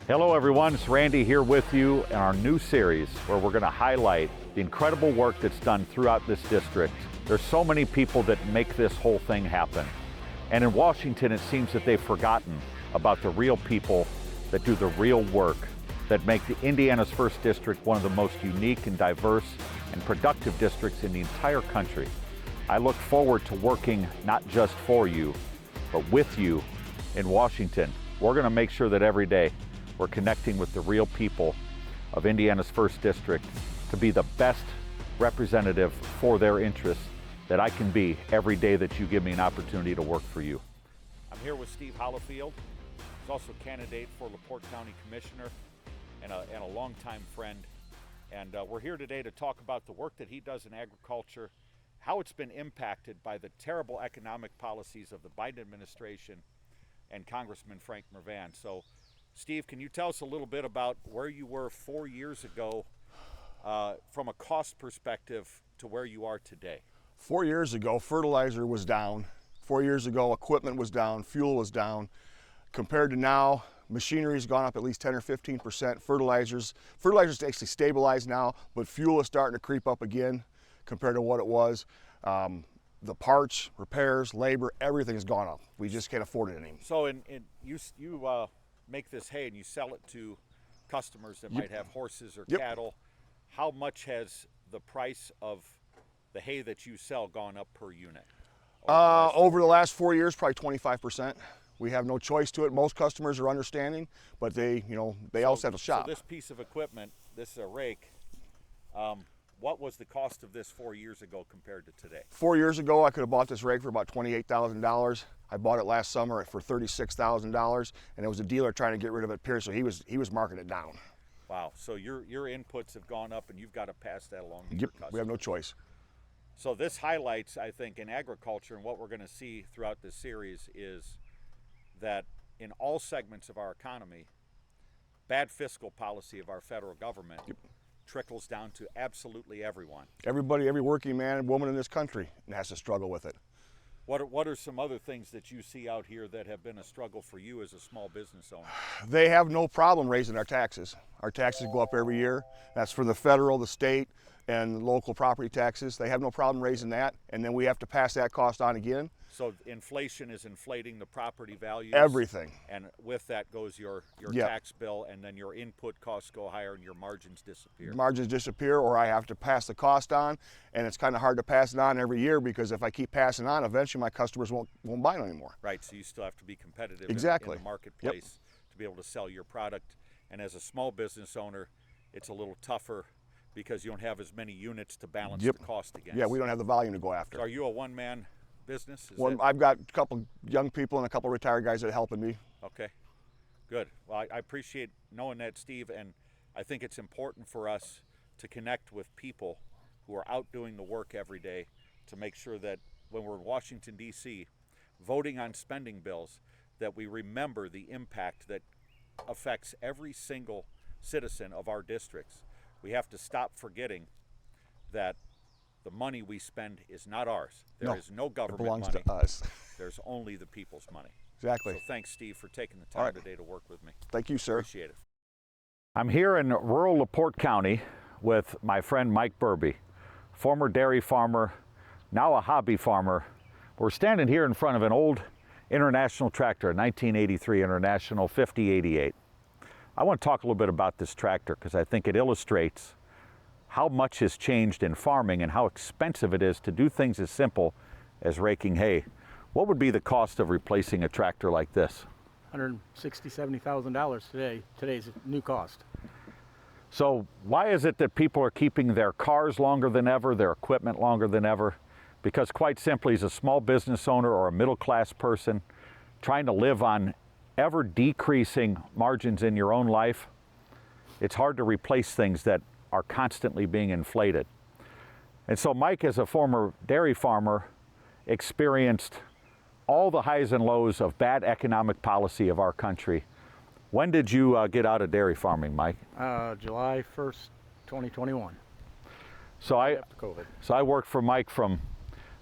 Hello everyone, it's Randy here with you in our new series where we're going to highlight the incredible work that's done throughout this district. There's so many people that make this whole thing happen. And in Washington, it seems that they've forgotten about the real people that do the real work that make the Indiana's 1st District one of the most unique and diverse and productive districts in the entire country. I look forward to working not just for you, but with you in Washington. We're going to make sure that every day we're connecting with the real people of Indiana's 1st District to be the best representative for their interests that I can be every day that you give me an opportunity to work for you. I'm here with Steve Hollifield. He's also a candidate for LaPorte County Commissioner and a longtime friend. And we're here today to talk about the work that he does in agriculture, how it's been impacted by the terrible economic policies of the Biden administration and Congressman Frank Mervan. So, Steve, can you tell us a little bit about where you were 4 years ago from a cost perspective to where you are today? 4 years ago, fertilizer was down. 4 years ago, equipment was down, fuel was down. Compared to now, machinery's gone up at least 10 or 15%. Fertilizer's actually stabilized now, but fuel is starting to creep up again compared to what it was. The parts, repairs, labor, everything has gone up. We just can't afford it anymore. So you make this hay and you sell it to customers that might have horses or cattle. How much has the price of the hay that you sell gone up per unit? Over the last 4 years, probably 25%. We have no choice to it. Most customers are understanding, but they also have to shop. So this piece of equipment, this is a rake, what was the cost of this 4 years ago compared to today? 4 years ago, I could have bought this rake for about $28,000. I bought it last summer for $36,000, and it was a dealer trying to get rid of it, so he was marking it down. Wow, so your inputs have gone up and you've got to pass that along to your customers. We have no choice. So this highlights, I think, in agriculture, and what we're going to see throughout this series is that in all segments of our economy, bad fiscal policy of our federal government trickles down to absolutely everyone. Everybody, every working man and woman in this country has to struggle with it. What are some other things that you see out here that have been a struggle for you as a small business owner? They have no problem raising our taxes. Our taxes go up every year. That's for the federal, the state, and local property taxes. They have no problem raising that, and then we have to pass that cost on again. So inflation is inflating the property values? Everything. And with that goes your tax bill, and then your input costs go higher and your margins disappear. Margins disappear, or I have to pass the cost on, and it's kind of hard to pass it on every year because if I keep passing on, eventually my customers won't buy it anymore. Right, so you still have to be competitive in the marketplace to be able to sell your product. And as a small business owner, it's a little tougher because you don't have as many units to balance the cost against. Yeah, we don't have the volume to go after. So are you a one-man business? I've got a couple young people and a couple retired guys that are helping me. Okay, good. Well, I appreciate knowing that, Steve, and I think it's important for us to connect with people who are out doing the work every day to make sure that when we're in Washington, D.C., voting on spending bills, that we remember the impact that affects every single citizen of our districts. We have to stop forgetting that the money we spend is not ours. There is no government money. It belongs to us. There's only the people's money. Exactly. So thanks, Steve, for taking the time today to work with me. Thank you, sir. Appreciate it. I'm here in rural LaPorte County with my friend Mike Burby, former dairy farmer, now a hobby farmer. We're standing here in front of an old International tractor, a 1983 International 5088. I want to talk a little bit about this tractor because I think it illustrates how much has changed in farming and how expensive it is to do things as simple as raking hay. What would be the cost of replacing a tractor like this? $160,000, $70,000 today's new cost. So why is it that people are keeping their cars longer than ever, their equipment longer than ever? Because quite simply, as a small business owner or a middle-class person trying to live on ever decreasing margins in your own life, it's hard to replace things that are constantly being inflated. And so Mike, as a former dairy farmer, experienced all the highs and lows of bad economic policy of our country. When did you get out of dairy farming, Mike? July 1st, 2021. So after COVID. I worked for Mike from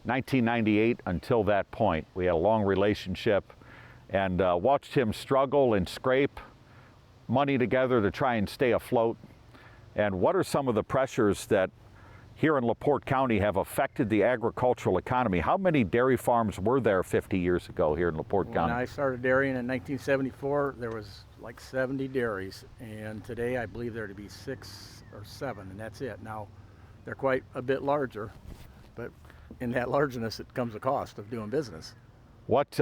1998 until that point. We had a long relationship and watched him struggle and scrape money together to try and stay afloat? And what are some of the pressures that here in LaPorte County have affected the agricultural economy? How many dairy farms were there 50 years ago here in LaPorte County? When I started dairying in 1974, there was like 70 dairies, and today I believe there to be 6 or 7, and that's it. Now, they're quite a bit larger, but in that largeness, it comes a cost of doing business. What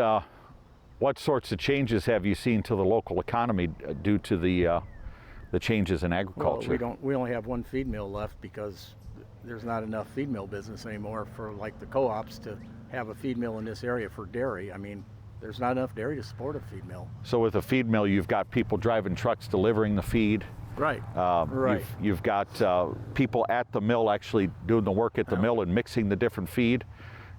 sorts of changes have you seen to the local economy due to the changes in agriculture? Well, we only have one feed mill left because there's not enough feed mill business anymore for like the co-ops to have a feed mill in this area for dairy. I mean, there's not enough dairy to support a feed mill. So with a feed mill, you've got people driving trucks delivering the feed. Right. Right. You've got people at the mill actually doing the work at the mill and mixing the different feed.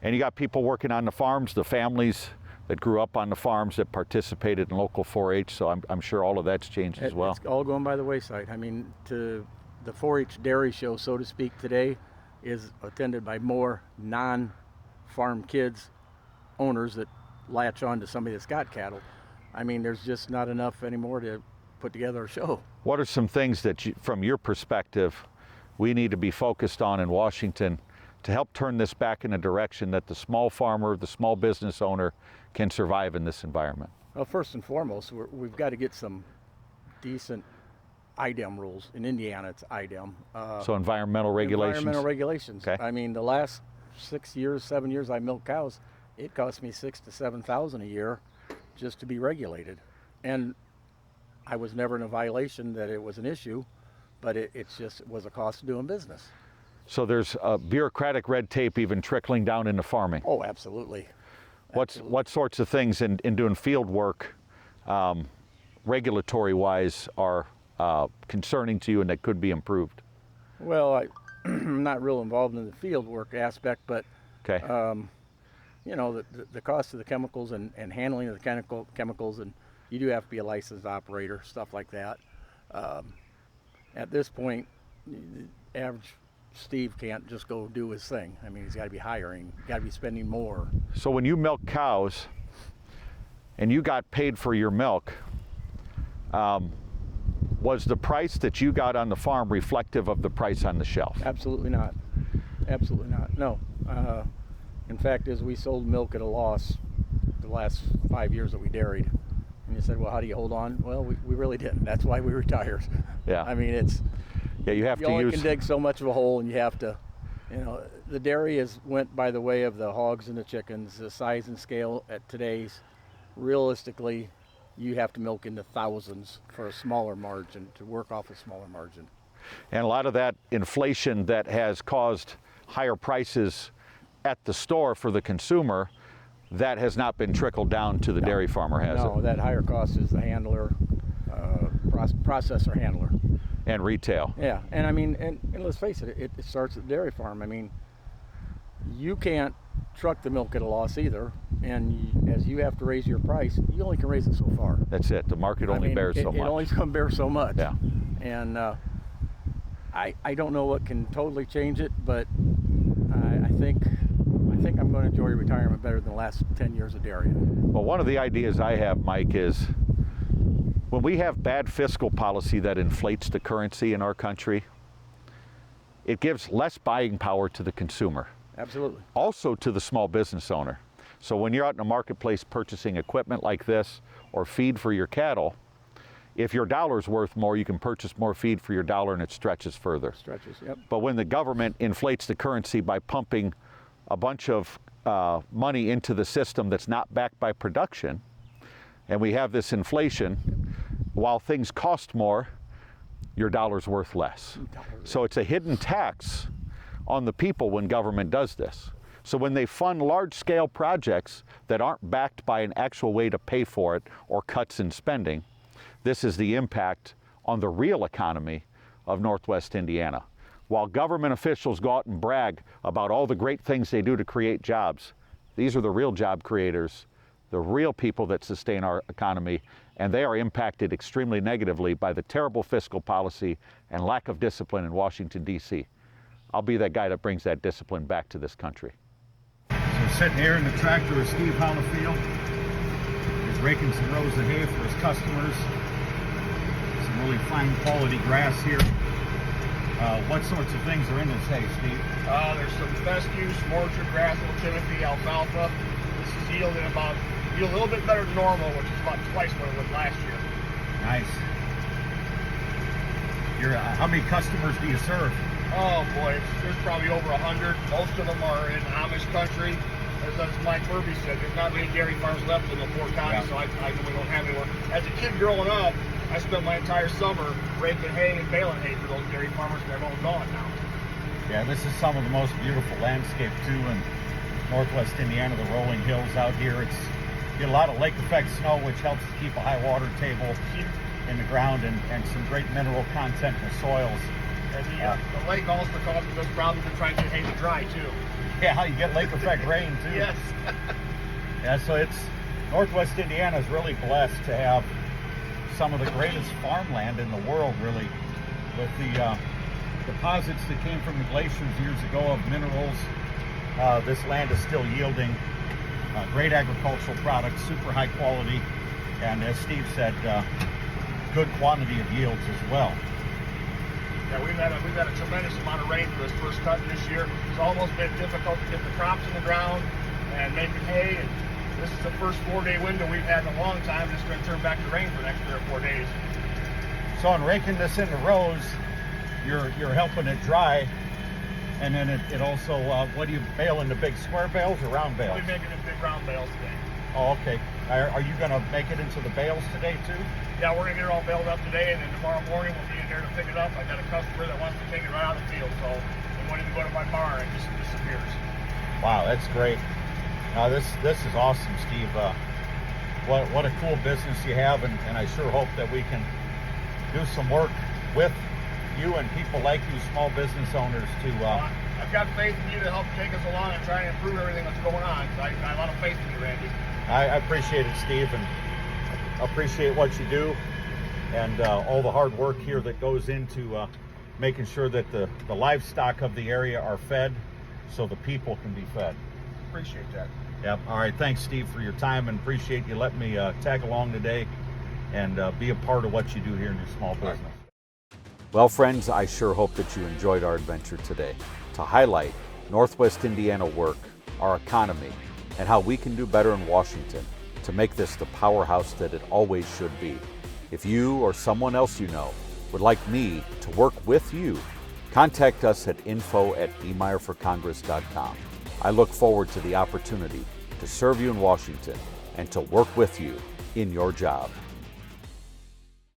And you got people working on the farms, the families that grew up on the farms that participated in local 4-H. So I'm sure all of that's changed as well. It's all going by the wayside. I mean, the 4-H dairy show, so to speak, today is attended by more non-farm kids, owners that latch on to somebody that's got cattle. I mean, there's just not enough anymore to put together a show. What are some things that, from your perspective, we need to be focused on in Washington to help turn this back in a direction that the small farmer, the small business owner can survive in this environment? Well, first and foremost, we've got to get some decent IDEM rules. In Indiana, it's IDEM. So environmental regulations? Environmental regulations. Okay. I mean, the last 6 years, 7 years I milked cows, it cost me $6,000 to $7,000 a year just to be regulated. And I was never in a violation that it was an issue, but it was a cost of doing business. So there's bureaucratic red tape even trickling down into farming? Oh, absolutely. What sorts of things in doing field work, regulatory-wise, are concerning to you and that could be improved? Well, I'm not real involved in the field work aspect, but okay. You know, the cost of the chemicals and handling of the chemicals, and you do have to be a licensed operator, stuff like that. At this point, the average Steve can't just go do his thing. I mean, he's got to be hiring, got to be spending more. So when you milk cows and you got paid for your milk, was the price that you got on the farm reflective of the price on the shelf? Absolutely not. Absolutely not. No. In fact, as we sold milk at a loss the last 5 years that we dairied. And you said, well, how do you hold on? Well, we really didn't. That's why we retired. Yeah. I mean, you only can dig so much of a hole, and you have to, you know, the dairy went by the way of the hogs and the chickens. The size and scale at today's, realistically, you have to milk into thousands for a smaller margin, to work off a smaller margin. And a lot of that inflation that has caused higher prices at the store for the consumer, that has not been trickled down to the dairy farmer, has it? No, that higher cost is the handler, processor handler. And retail. Yeah, and I mean, and let's face it, it starts at the dairy farm. I mean, you can't truck the milk at a loss either, and as you have to raise your price, you only can raise it so far. That's it. The market only bears so much. It only can bear so much. Yeah. And I don't know what can totally change it, but I think I'm going to enjoy retirement better than the last 10 years of dairying. Well, one of the ideas I have, Mike, is when we have bad fiscal policy that inflates the currency in our country, it gives less buying power to the consumer. Absolutely. Also to the small business owner. So when you're out in the marketplace purchasing equipment like this or feed for your cattle, if your dollar's worth more, you can purchase more feed for your dollar and it stretches further. Stretches, yep. But when the government inflates the currency by pumping a bunch of money into the system that's not backed by production, and we have this inflation, while things cost more, your dollar's worth less. So it's a hidden tax on the people when government does this. So when they fund large-scale projects that aren't backed by an actual way to pay for it or cuts in spending, this is the impact on the real economy of Northwest Indiana. While government officials go out and brag about all the great things they do to create jobs, these are the real job creators, the real people that sustain our economy, and they are impacted extremely negatively by the terrible fiscal policy and lack of discipline in Washington, D.C. I'll be that guy that brings that discipline back to this country. So sitting here in the tractor with Steve Hollifield. He's raking some rows of hay for his customers. Some really fine quality grass here. What sorts of things are in this hay, Steve? There's some fescue, some orchard grass, little timothy, alfalfa. This is yielding a little bit better than normal, which is about twice what it was last year. Nice. How many customers do you serve? Oh boy, there's probably over 100. Most of them are in Amish country. As Mike Furby said, there's not many dairy farms left in the Fort County, so I know we don't have anywhere. As a kid growing up, I spent my entire summer raking hay and baling hay for those dairy farmers, and they're all gone now. Yeah, this is some of the most beautiful landscape too in northwest Indiana, the rolling hills out here. You get a lot of lake effect snow, which helps to keep a high water table in the ground and some great mineral content in the soils. And the lake also causes us problems to try and get hay to dry too. Yeah, you get lake effect rain too. Yes. Yeah, so northwest Indiana is really blessed to have some of the greatest farmland in the world, really, with the deposits that came from the glaciers years ago of minerals. This land is still yielding great agricultural products, super high quality, and as Steve said, good quantity of yields as well. Yeah, we've had a tremendous amount of rain for this first cut this year. It's almost been difficult to get the crops in the ground and making hay. And this is the first 4-day window we've had in a long time. It's going to turn back to rain for the next 3 or 4 days. So in raking this into rows, you're helping it dry, and then it also what do you bale into big square bales or round bales? We'll be making it big round bales today. Oh, okay. Are you going to make it into the bales today too? Yeah, we're going to get it all baled up today, and then tomorrow morning we'll be in there to pick it up. I got a customer that wants to take it right out of the field, so they won't even go to my barn. It just disappears. Wow, that's great. This is awesome, Steve. What a cool business you have, and I sure hope that we can do some work with you and people like you, small business owners, to I've got faith in you to help take us along and try and improve everything that's going on. I got a lot of faith in you, Randy. I appreciate it, Steve, and appreciate what you do and all the hard work here that goes into making sure that the livestock of the area are fed so the people can be fed. Appreciate that. Yep. All right. Thanks, Steve, for your time, and appreciate you letting me tag along today and be a part of what you do here in your small business. Well, friends, I sure hope that you enjoyed our adventure today to highlight Northwest Indiana work, our economy, and how we can do better in Washington to make this the powerhouse that it always should be. If you or someone else you know would like me to work with you, contact us at info@niemeyerforcongress.com. I look forward to the opportunity to serve you in Washington and to work with you in your job.